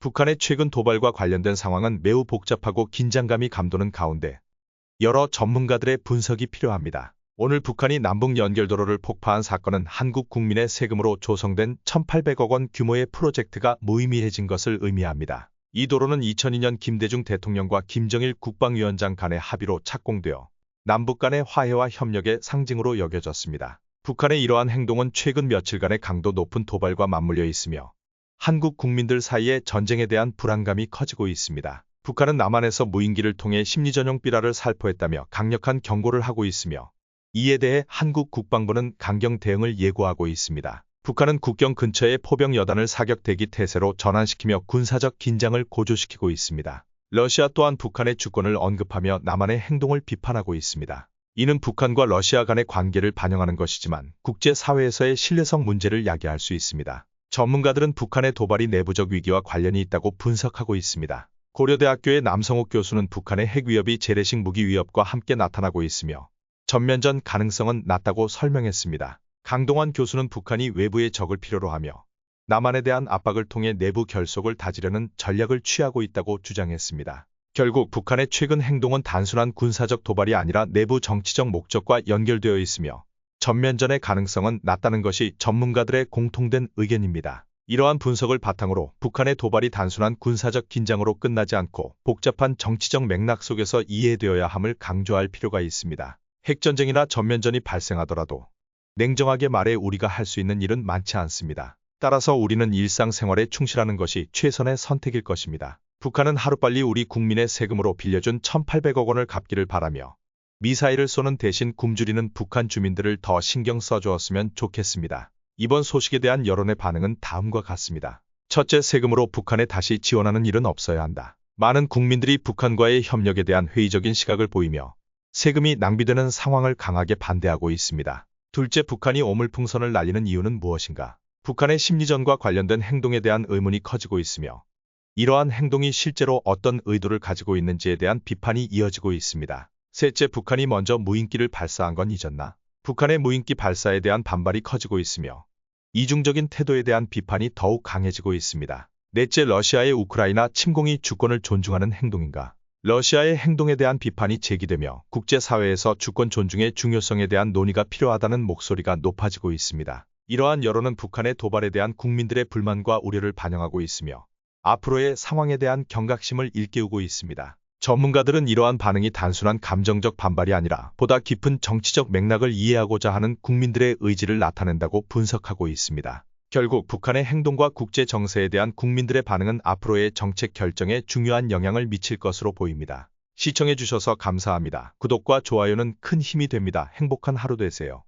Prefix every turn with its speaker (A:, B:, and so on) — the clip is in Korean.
A: 북한의 최근 도발과 관련된 상황은 매우 복잡하고 긴장감이 감도는 가운데 여러 전문가들의 분석이 필요합니다. 오늘 북한이 남북 연결도로를 폭파한 사건은 한국 국민의 세금으로 조성된 1,800억 원 규모의 프로젝트가 무의미해진 것을 의미합니다. 이 도로는 2002년 김대중 대통령과 김정일 국방위원장 간의 합의로 착공되어 남북 간의 화해와 협력의 상징으로 여겨졌습니다. 북한의 이러한 행동은 최근 며칠간의 강도 높은 도발과 맞물려 있으며 한국 국민들 사이에 전쟁에 대한 불안감이 커지고 있습니다. 북한은 남한에서 무인기를 통해 심리전용 삐라를 살포했다며 강력한 경고를 하고 있으며 이에 대해 한국 국방부는 강경 대응을 예고하고 있습니다. 북한은 국경 근처에 포병 여단을 사격 대기 태세로 전환시키며 군사적 긴장을 고조시키고 있습니다. 러시아 또한 북한의 주권을 언급하며 남한의 행동을 비판하고 있습니다. 이는 북한과 러시아 간의 관계를 반영하는 것이지만 국제사회에서의 신뢰성 문제를 야기할 수 있습니다. 전문가들은 북한의 도발이 내부적 위기와 관련이 있다고 분석하고 있습니다. 고려대학교의 남성욱 교수는 북한의 핵 위협이 재래식 무기 위협과 함께 나타나고 있으며 전면전 가능성은 낮다고 설명했습니다. 강동원 교수는 북한이 외부의 적을 필요로 하며 남한에 대한 압박을 통해 내부 결속을 다지려는 전략을 취하고 있다고 주장했습니다. 결국 북한의 최근 행동은 단순한 군사적 도발이 아니라 내부 정치적 목적과 연결되어 있으며 전면전의 가능성은 낮다는 것이 전문가들의 공통된 의견입니다. 이러한 분석을 바탕으로 북한의 도발이 단순한 군사적 긴장으로 끝나지 않고 복잡한 정치적 맥락 속에서 이해되어야 함을 강조할 필요가 있습니다. 핵전쟁이나 전면전이 발생하더라도 냉정하게 말해 우리가 할 수 있는 일은 많지 않습니다. 따라서 우리는 일상생활에 충실하는 것이 최선의 선택일 것입니다. 북한은 하루빨리 우리 국민의 세금으로 빌려준 1,800억 원을 갚기를 바라며 미사일을 쏘는 대신 굶주리는 북한 주민들을 더 신경 써주었으면 좋겠습니다. 이번 소식에 대한 여론의 반응은 다음과 같습니다. 첫째, 세금으로 북한에 다시 지원하는 일은 없어야 한다. 많은 국민들이 북한과의 협력에 대한 회의적인 시각을 보이며 세금이 낭비되는 상황을 강하게 반대하고 있습니다. 둘째, 북한이 오물풍선을 날리는 이유는 무엇인가? 북한의 심리전과 관련된 행동에 대한 의문이 커지고 있으며 이러한 행동이 실제로 어떤 의도를 가지고 있는지에 대한 비판이 이어지고 있습니다. 셋째, 북한이 먼저 무인기를 발사한 건 잊었나? 북한의 무인기 발사에 대한 반발이 커지고 있으며 이중적인 태도에 대한 비판이 더욱 강해지고 있습니다. 넷째, 러시아의 우크라이나 침공이 주권을 존중하는 행동인가? 러시아의 행동에 대한 비판이 제기되며 국제사회에서 주권 존중의 중요성에 대한 논의가 필요하다는 목소리가 높아지고 있습니다. 이러한 여론은 북한의 도발에 대한 국민들의 불만과 우려를 반영하고 있으며 앞으로의 상황에 대한 경각심을 일깨우고 있습니다. 전문가들은 이러한 반응이 단순한 감정적 반발이 아니라 보다 깊은 정치적 맥락을 이해하고자 하는 국민들의 의지를 나타낸다고 분석하고 있습니다. 결국 북한의 행동과 국제 정세에 대한 국민들의 반응은 앞으로의 정책 결정에 중요한 영향을 미칠 것으로 보입니다. 시청해주셔서 감사합니다. 구독과 좋아요는 큰 힘이 됩니다. 행복한 하루 되세요.